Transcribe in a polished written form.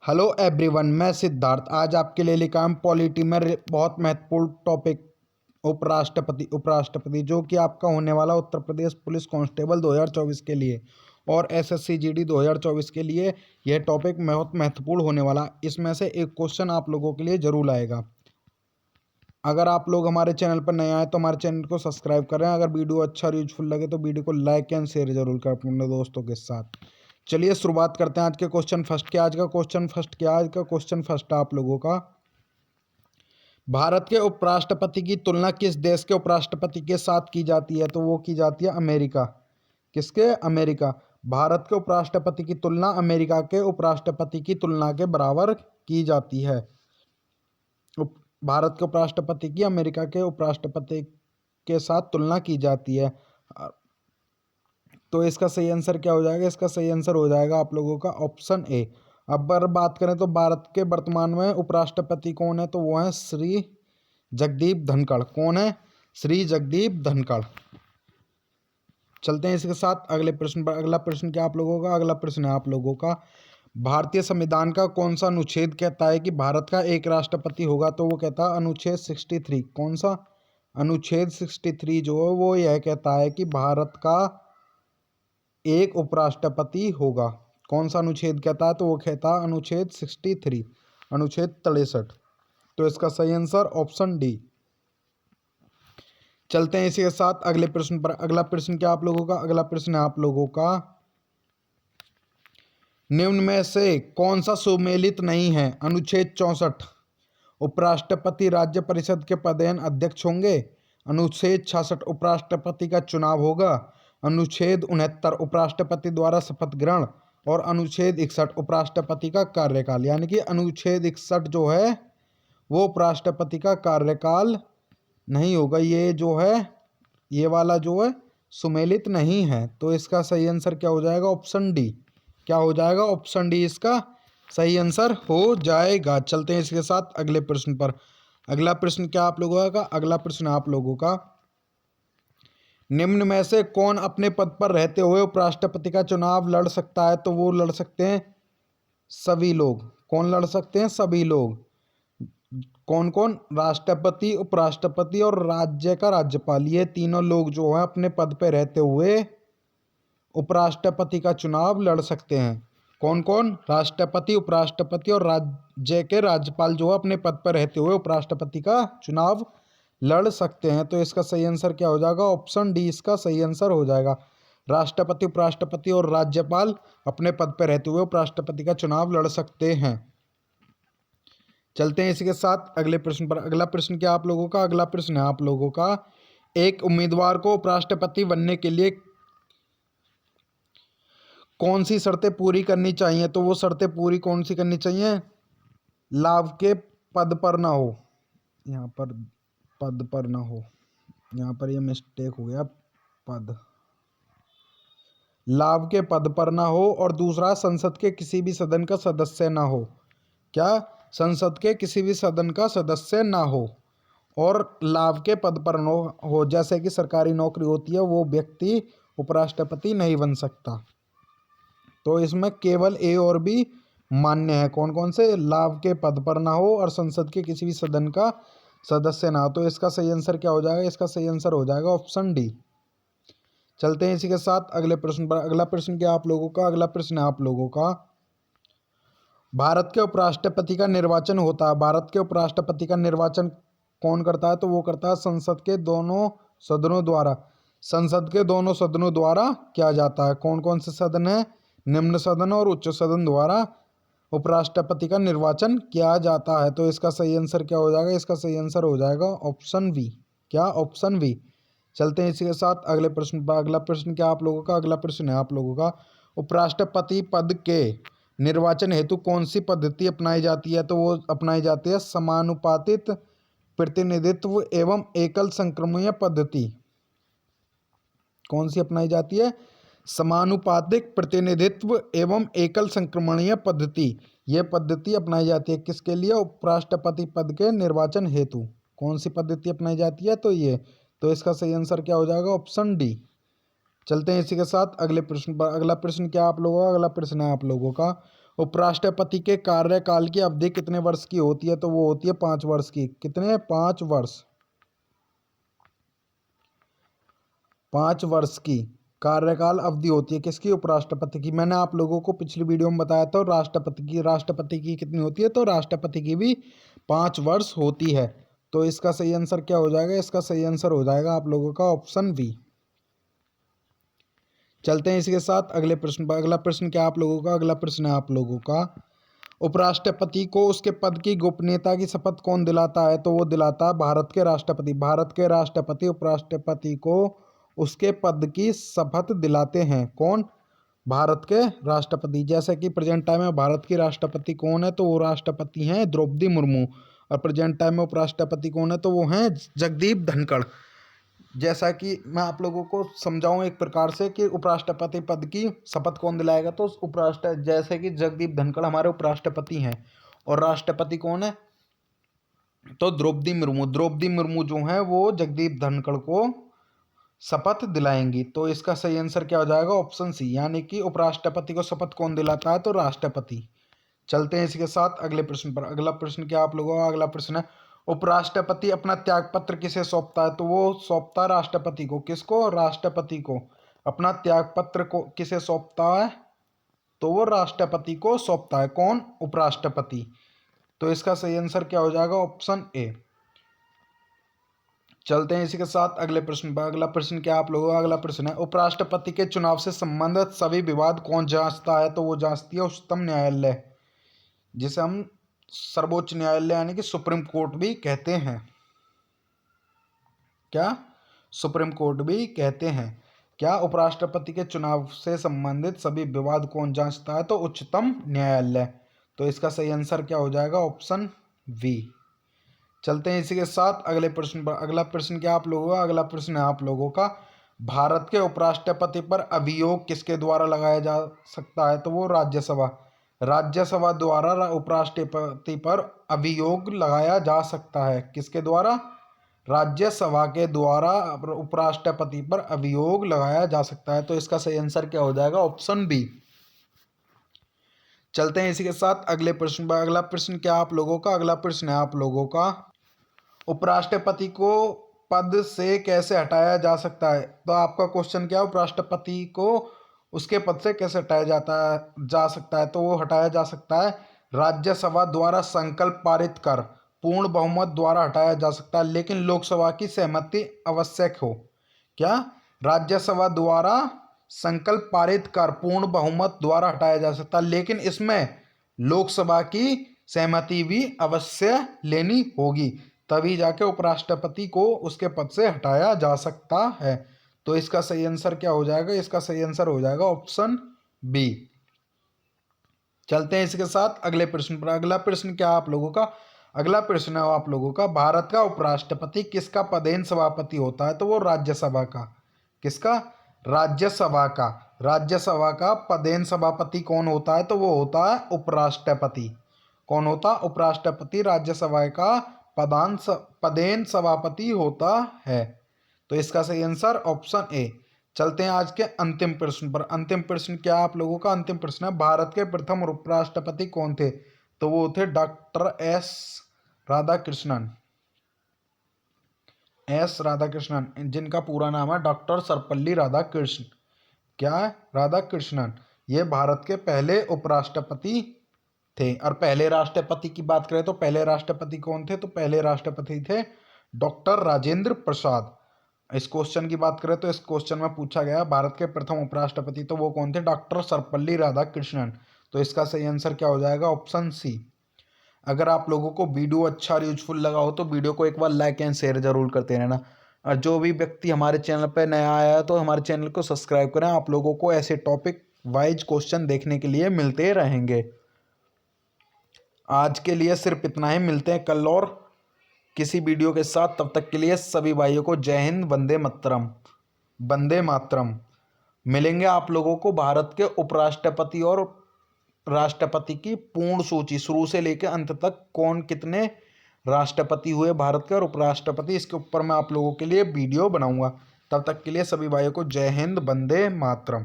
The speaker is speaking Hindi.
हेलो एवरीवन, मैं सिद्धार्थ आज आपके लिए लेकर आया पॉलिटी में बहुत महत्वपूर्ण टॉपिक उपराष्ट्रपति जो कि आपका होने वाला उत्तर प्रदेश पुलिस कांस्टेबल 2024 के लिए और एसएससी जीडी 2024 के लिए यह टॉपिक बहुत महत्वपूर्ण होने वाला। इसमें से एक क्वेश्चन आप लोगों के लिए जरूर आएगा। अगर आप लोग हमारे चैनल पर नए आए तो हमारे चैनल को सब्सक्राइब करें। अगर वीडियो अच्छा और यूजफुल लगे तो वीडियो को लाइक एंड शेयर जरूर करें अपने दोस्तों के साथ। चलिए शुरुआत करते हैं आज के क्वेश्चन फर्स्ट के। आज का क्वेश्चन फर्स्ट आप लोगों का, भारत के उपराष्ट्रपति की तुलना किस देश के उपराष्ट्रपति के साथ की जाती है? तो वो की जाती है अमेरिका। किसके? अमेरिका। भारत के उपराष्ट्रपति की तुलना अमेरिका के उपराष्ट्रपति की तुलना के बराबर की जाती है। भारत के उपराष्ट्रपति की अमेरिका के उपराष्ट्रपति के साथ तुलना की जाती है। तो इसका सही आंसर क्या हो जाएगा? इसका सही आंसर हो जाएगा आप लोगों का ऑप्शन ए। अब अगर बात करें तो भारत के वर्तमान में उपराष्ट्रपति कौन है? तो वो है श्री जगदीप धनखड़। कौन है? श्री जगदीप धनखड़। चलते हैं इसके साथ अगले प्रश्न पर। अगला प्रश्न क्या आप लोगों का? अगला प्रश्न है आप लोगों का, भारतीय संविधान का कौन सा अनुच्छेद कहता है कि भारत का एक राष्ट्रपति होगा? तो वो कहता है अनुच्छेद 63। कौन सा? अनुच्छेद 63 जो है वो यह कहता है कि भारत का एक उपराष्ट्रपति होगा। कौन सा अनुच्छेद कहता है? तो वो कहता है अनुच्छेद 63, अनुच्छेद 63। तो इसका सही आंसर ऑप्शन डी। चलते हैं इसी के साथ अगले प्रश्न पर। अगला प्रश्न क्या आप लोगों का? अगला प्रश्न है आप लोगों का, निम्न में से कौन सा सुमेलित नहीं है? अनुच्छेद 64, उपराष्ट्रपति राज्य परिषद के पदेन अध्यक्ष होंगे। अनुच्छेद 66, उपराष्ट्रपति का चुनाव होगा। अनुच्छेद 69, उपराष्ट्रपति द्वारा शपथ ग्रहण। और अनुच्छेद 61, उपराष्ट्रपति का कार्यकाल। यानी कि अनुच्छेद 61 जो है वो उपराष्ट्रपति का कार्यकाल नहीं होगा। ये जो है ये वाला जो है सुमेलित नहीं है। तो इसका सही आंसर क्या हो जाएगा? Option D. क्या हो जाएगा? ऑप्शन डी इसका सही आंसर हो जाएगा। चलते हैं इसके साथ अगले प्रश्न पर। अगला प्रश्न क्या आप लोगों का? अगला प्रश्न आप लोगों का, निम्न में से कौन अपने पद पर रहते हुए उपराष्ट्रपति का चुनाव लड़ सकता है? तो वो लड़ सकते हैं सभी लोग। कौन लड़ सकते हैं? सभी लोग। कौन कौन? राष्ट्रपति, उपराष्ट्रपति और राज्य का राज्यपाल। ये तीनों लोग जो है अपने पद पर रहते हुए उपराष्ट्रपति का चुनाव लड़ सकते हैं। कौन कौन? राष्ट्रपति, उपराष्ट्रपति और राज्य के राज्यपाल जो है अपने पद पर रहते हुए उपराष्ट्रपति का चुनाव लड़ सकते हैं। तो इसका सही आंसर क्या हो जाएगा? ऑप्शन डी इसका सही आंसर हो जाएगा। राष्ट्रपति, उपराष्ट्रपति और राज्यपाल अपने पद पर रहते हुए उपराष्ट्रपति का चुनाव लड़ सकते हैं। चलते हैं इसी के साथ अगले प्रश्न पर। अगला प्रश्न क्या आप लोगों का? अगला प्रश्न है आप लोगों का, एक उम्मीदवार को उपराष्ट्रपति बनने के लिए कौन सी शर्तें पूरी करनी चाहिए? तो वो शर्तें पूरी कौन सी करनी चाहिए? लाभ के पद पर ना हो। यहाँ पर पद पर ना हो, यहाँ पर ये मिस्टेक हो गया। पद, लाभ के पद पर ना हो। और दूसरा, संसद के किसी भी सदन का सदस्य ना हो। क्या? संसद के किसी भी सदन का सदस्य ना हो और लाभ के पद पर न हो। जैसे कि सरकारी नौकरी होती है, वो व्यक्ति उपराष्ट्रपति नहीं बन सकता। तो इसमें केवल ए और बी मान्य है। कौन कौन से? लाभ के पद पर ना हो और संसद के किसी भी सदन का सदस्य ना हो। तो इसका सही आंसर क्या हो जाएगा? इसका सही आंसर हो जाएगा ऑप्शन डी। चलते हैं इसी के साथ अगले प्रश्न पर। अगला प्रश्न क्या आप लोगों का? अगला प्रश्न है आप लोगों का, भारत के उपराष्ट्रपति का निर्वाचन होता है। भारत के उपराष्ट्रपति का निर्वाचन कौन करता है? तो वो करता है संसद के दोनों सदनों द्वारा। संसद के दोनों सदनों द्वारा किया जाता है। कौन कौन से सदन है? निम्न सदन और उच्च सदन द्वारा उपराष्ट्रपति का निर्वाचन किया जाता है। तो इसका सही आंसर क्या हो जाएगा? इसका सही आंसर हो जाएगा ऑप्शन बी। क्या? Option B. चलते हैं इसी के साथ अगले प्रश्न पर। अगला प्रश्न क्या आप लोगों का? अगला प्रश्न है आप लोगों का, उपराष्ट्रपति पद के निर्वाचन हेतु कौन सी पद्धति अपनाई जाती है? तो वो अपनाई जाती है समानुपातिक प्रतिनिधित्व एवं एकल संक्रमणीय पद्धति। कौन सी अपनाई जाती है? समानुपातिक प्रतिनिधित्व एवं एकल संक्रमणीय पद्धति। यह पद्धति अपनाई जाती है किसके लिए? उपराष्ट्रपति पद के निर्वाचन हेतु। कौन सी पद्धति अपनाई जाती है? तो ये। तो इसका सही आंसर क्या हो जाएगा? Option D. चलते हैं इसी के साथ अगले प्रश्न पर। अगला प्रश्न क्या आप लोगों का? अगला प्रश्न है आप लोगों का, उपराष्ट्रपति के कार्यकाल की अवधि कितने वर्ष की होती है? तो वो होती है 5 वर्ष की। कितने? 5 वर्ष। 5 वर्ष की कार्यकाल अवधि होती है किसकी? उपराष्ट्रपति की। मैंने आप लोगों को पिछली वीडियो में बताया था राष्ट्रपति की कितनी होती है? तो राष्ट्रपति की भी 5 वर्ष होती है। तो इसका सही आंसर क्या हो जाएगा? इसका सही आंसर हो जाएगा आप लोगों का ऑप्शन बी। चलते हैं इसके साथ अगले प्रश्न पर। अगला प्रश्न क्या आप लोगों का? अगला प्रश्न है आप लोगों का, उपराष्ट्रपति को उसके पद की गोपनीयता की शपथ कौन दिलाता है? तो वो दिलाता है भारत के राष्ट्रपति। भारत के राष्ट्रपति उपराष्ट्रपति को उसके पद की शपथ दिलाते हैं। कौन? भारत के राष्ट्रपति। जैसे कि प्रेजेंट टाइम में भारत की राष्ट्रपति कौन है? तो वो राष्ट्रपति हैं द्रौपदी मुर्मू। और प्रेजेंट टाइम में उपराष्ट्रपति कौन है? तो वो हैं जगदीप धनखड़। जैसा कि मैं आप लोगों को समझाऊं एक प्रकार से कि उपराष्ट्रपति पद की शपथ कौन दिलाएगा, तो जैसे कि जगदीप धनखड़ हमारे उपराष्ट्रपति हैं और राष्ट्रपति कौन है? तो द्रौपदी मुर्मू। द्रौपदी मुर्मू जो है वो जगदीप धनखड़ को शपथ दिलाएंगी। तो इसका सही आंसर क्या हो जाएगा? ऑप्शन सी, यानी कि उपराष्ट्रपति को शपथ कौन दिलाता है? तो राष्ट्रपति। चलते हैं इसके साथ अगले प्रश्न पर। अगला प्रश्न क्या आप लोगों का? अगला प्रश्न है, उपराष्ट्रपति अपना त्यागपत्र किसे सौंपता है? तो वो सौंपता है राष्ट्रपति को। किसको? राष्ट्रपति को। अपना त्यागपत्र को किसे सौंपता है? तो वो राष्ट्रपति को सौंपता है। कौन? उपराष्ट्रपति। तो इसका सही आंसर क्या हो जाएगा? Option A. चलते हैं इसी के साथ अगले प्रश्न पर। अगला प्रश्न क्या आप लोगों का? अगला प्रश्न है, उपराष्ट्रपति के चुनाव से संबंधित सभी विवाद कौन जांचता है? तो वो जांचती है उच्चतम न्यायालय, जिसे हम सर्वोच्च न्यायालय यानी कि सुप्रीम कोर्ट भी कहते हैं। क्या? सुप्रीम कोर्ट भी कहते हैं। क्या? उपराष्ट्रपति के चुनाव से संबंधित सभी विवाद कौन जांचता है? तो उच्चतम न्यायालय। तो इसका सही आंसर क्या हो जाएगा? Option B. चलते हैं इसी के साथ अगले प्रश्न पर। अगला प्रश्न क्या आप लोगों का? अगला प्रश्न है आप लोगों का, भारत के उपराष्ट्रपति पर अभियोग किसके द्वारा लगाया जा सकता है? तो वो राज्यसभा। राज्यसभा द्वारा उपराष्ट्रपति पर अभियोग लगाया जा सकता है। किसके द्वारा? राज्यसभा के द्वारा उपराष्ट्रपति पर अभियोग लगाया जा सकता है। तो इसका सही आंसर क्या हो जाएगा? Option B. चलते हैं इसी के साथ अगले प्रश्न पर। अगला प्रश्न क्या आप लोगों का? अगला प्रश्न है आप लोगों का, उपराष्ट्रपति को पद से कैसे हटाया जा सकता है? तो आपका क्वेश्चन क्या है? उपराष्ट्रपति को उसके पद से कैसे हटाया जा सकता है? तो वो हटाया जा सकता है राज्यसभा द्वारा संकल्प पारित कर पूर्ण बहुमत द्वारा हटाया जा सकता है, लेकिन लोकसभा की सहमति आवश्यक हो। क्या? राज्यसभा द्वारा संकल्प पारित कर पूर्ण बहुमत द्वारा हटाया जा सकता है, लेकिन इसमें लोकसभा की सहमति भी अवश्य लेनी होगी, तभी जाके उपराष्ट्रपति को उसके पद से हटाया जा सकता है। तो इसका सही आंसर क्या हो जाएगा? इसका सही आंसर हो जाएगा ऑप्शन बी। चलते हैं इसके साथ अगले प्रश्न पर। अगला प्रश्न क्या आप लोगों का? अगला प्रश्न है आप लोगों का, भारत का उपराष्ट्रपति किसका पदेन सभापति होता है? तो वो राज्यसभा का। किसका? राज्यसभा का। राज्यसभा का पदेन सभापति कौन होता है? तो वो होता है उपराष्ट्रपति। कौन होता? उपराष्ट्रपति राज्यसभा का पदेन सभापति होता है। तो इसका सही आंसर ऑप्शन ए। चलते हैं आज के अंतिम प्रश्न पर। अंतिम प्रश्न क्या आप लोगों का? अंतिम प्रश्न है, भारत के प्रथम उपराष्ट्रपति कौन थे? तो वो थे doctor S Radhakrishnan. S Radhakrishnan, जिनका पूरा नाम है डॉक्टर सर्वपल्ली राधाकृष्ण। क्या है? राधाकृष्णन। ये भारत के पहले उपराष्ट्रपति थे। और पहले राष्ट्रपति की बात करें तो पहले राष्ट्रपति कौन थे? तो पहले राष्ट्रपति थे डॉक्टर राजेंद्र प्रसाद। इस क्वेश्चन की बात करें तो इस क्वेश्चन में पूछा गया भारत के प्रथम उपराष्ट्रपति, तो वो कौन थे? डॉक्टर सर्वपल्ली राधाकृष्णन। तो इसका सही आंसर क्या हो जाएगा? Option C. अगर आप लोगों को वीडियो अच्छा और यूजफुल लगा हो तो वीडियो को एक बार लाइक एंड शेयर जरूर करते रहना। और जो भी व्यक्ति हमारे चैनल पर नया आया है तो हमारे चैनल को सब्सक्राइब करें। आप लोगों को ऐसे टॉपिक वाइज क्वेश्चन देखने के लिए मिलते रहेंगे। आज के लिए सिर्फ इतना ही। मिलते हैं कल और किसी वीडियो के साथ। तब तक के लिए सभी भाइयों को जय हिंद, वंदे मातरम। वंदे मातरम। मिलेंगे आप लोगों को भारत के उपराष्ट्रपति और राष्ट्रपति की पूर्ण सूची, शुरू से लेकर अंत तक कौन कितने राष्ट्रपति हुए भारत के और उपराष्ट्रपति, इसके ऊपर मैं आप लोगों के लिए वीडियो बनाऊंगा। तब तक के लिए सभी भाइयों को जय हिंद, वंदे मातरम।